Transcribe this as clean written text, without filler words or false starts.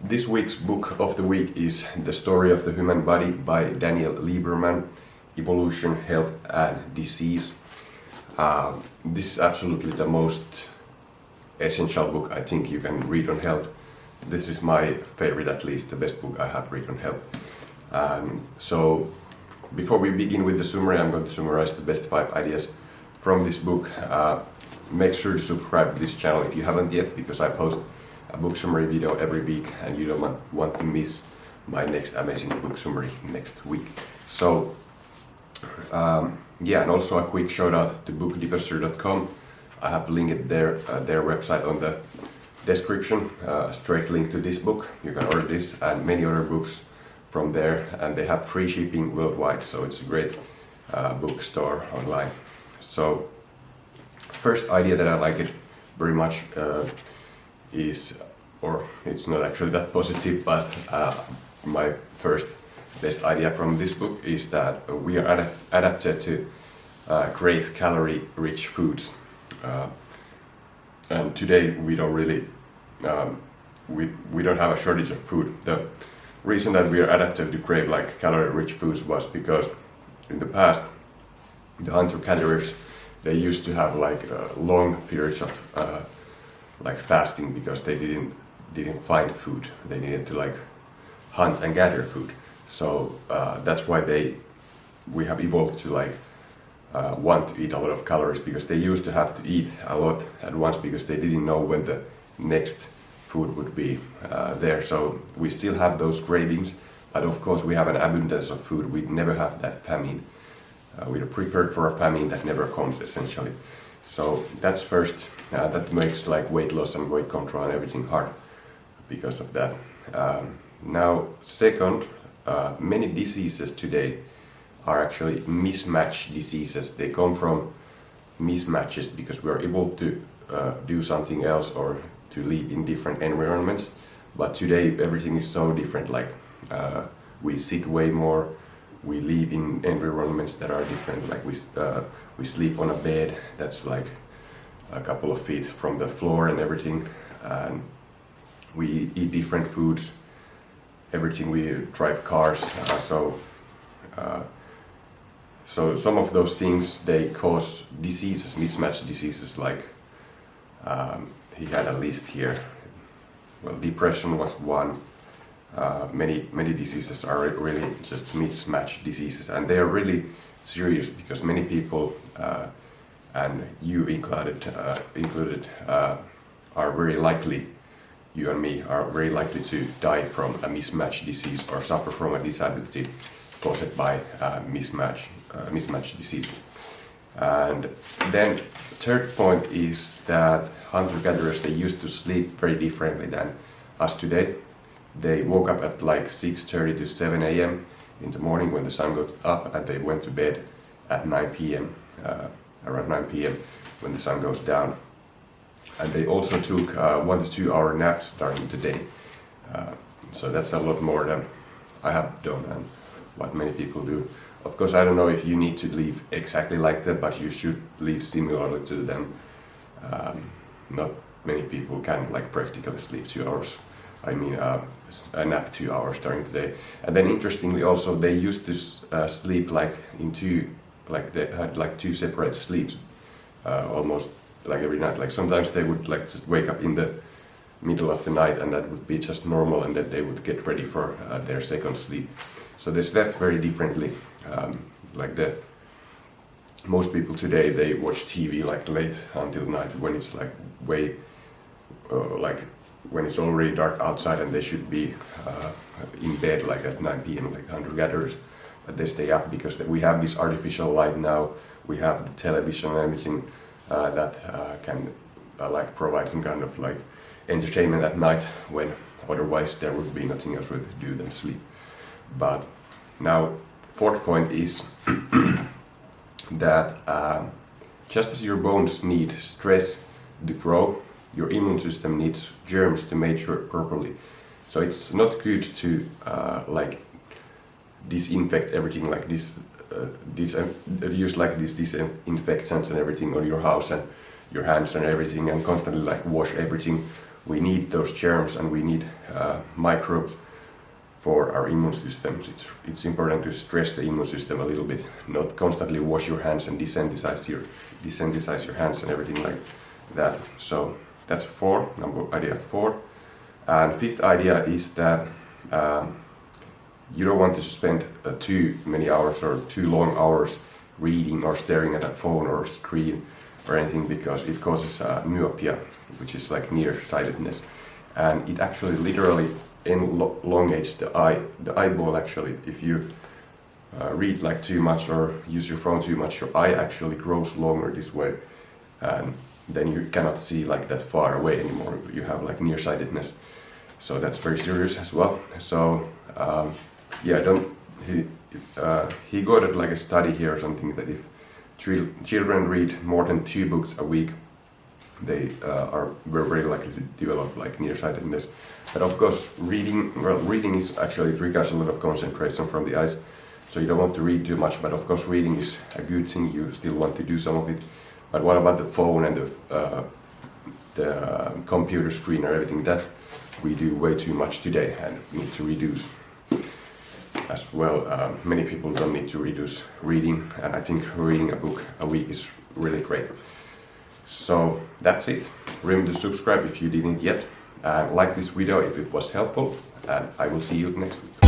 This week's book of the week is The Story of the Human Body by Daniel Lieberman, Evolution, Health and Disease. This is absolutely the most essential book I think you can read on health. This is my favorite, at least the best book I have read on health. So before we begin with the summary, I'm going to summarize the best 5 ideas from this book. Make sure to subscribe to this channel if you haven't yet, because I post a book summary video every week and you don't want to miss my next amazing book summary next week. So and also a quick shout out to bookdeposter.com. I have linked their website on the description, straight link to this book. You can order this and many other books from there, and they have free shipping worldwide, so it's a great bookstore online. So first idea that I like it very much is, or it's not actually that positive, but my first best idea from this book is that we are adapted to crave calorie-rich foods, and today we don't really we don't have a shortage of food. The reason that we are adapted to crave like calorie-rich foods was because in the past the hunter-gatherers, they used to have like long periods of like fasting, because they didn't find food. They needed to like hunt and gather food. So that's why we have evolved to like want to eat a lot of calories, because they used to have to eat a lot at once because they didn't know when the next food would be there. So we still have those cravings, but of course we have an abundance of food. We never have that famine. We are prepared for a famine that never comes, essentially. So that's first. That makes like weight loss and weight control and everything hard because of that. Now, second, many diseases today are actually mismatched diseases. They come from mismatches because we are able to do something else or to live in different environments. But today everything is so different. Like we sit way more. We live in environments that are different. Like we sleep on a bed that's like a couple of feet from the floor and everything, and we eat different foods, everything. We drive cars, so some of those things, they cause diseases, mismatched diseases, like he had a list here. Well, depression was one. Many diseases are really just mismatched diseases, and they are really serious because many people, and you included, are very likely, you and me are very likely to die from a mismatched disease or suffer from a disability caused by mismatched disease. And then third point is that hunter-gatherers, they used to sleep very differently than us today. They woke up at like 6:30 to 7 a.m. in the morning when the sun got up, and they went to bed at 9 p.m. Around 9 p.m. when the sun goes down. And they also took 1 to 2 hour naps during the day. So that's a lot more than I have done and what many people do. Of course, I don't know if you need to live exactly like that, but you should live similarly to them. Not many people can like practically sleep 2 hours. I mean, a nap 2 hours during the day. And then interestingly also, they used to sleep like in two, like they had like 2 separate sleeps, almost like every night. Like sometimes they would like just wake up in the middle of the night, and that would be just normal, and then they would get ready for their second sleep. So they slept very differently. Most people today, they watch TV like late until night when it's like way when it's already dark outside, and they should be in bed like at 9 p.m. like hunter-gatherers, but they stay up because we have this artificial light now. We have the television and everything that can like provide some kind of like entertainment at night, when otherwise there would be nothing else really to do than sleep. But now, fourth point is that just as your bones need stress to grow, your immune system needs germs to mature properly. So it's not good to like disinfect everything like this, use like this disinfectants and everything on your house and your hands and everything, and constantly like wash everything we need those germs and we need microbes for our immune systems. It's important to stress the immune system a little bit, not constantly wash your hands and desensitize your hands and everything like that. So that's idea 4. And 5th idea is that you don't want to spend too many hours or too long hours reading or staring at a phone or screen or anything, because it causes myopia, which is like nearsightedness, and it actually literally elongates the eyeball. Actually, if you read like too much or use your phone too much, your eye actually grows longer this way, and then you cannot see like that far away anymore. You have like nearsightedness, so that's very serious as well. So yeah, he got it like a study here or something, that if children read more than 2 books a week, they are very likely to develop like nearsightedness. But of course, reading is actually requires a lot of concentration from the eyes, so you don't want to read too much. But of course, reading is a good thing. You still want to do some of it. But what about the phone and the computer screen or everything? That we do way too much today, and we need to reduce as well. Many people don't need to reduce reading, and I think reading a book a week is really great. So that's it. Remember to subscribe if you didn't yet, and like this video if it was helpful, and I will see you next week.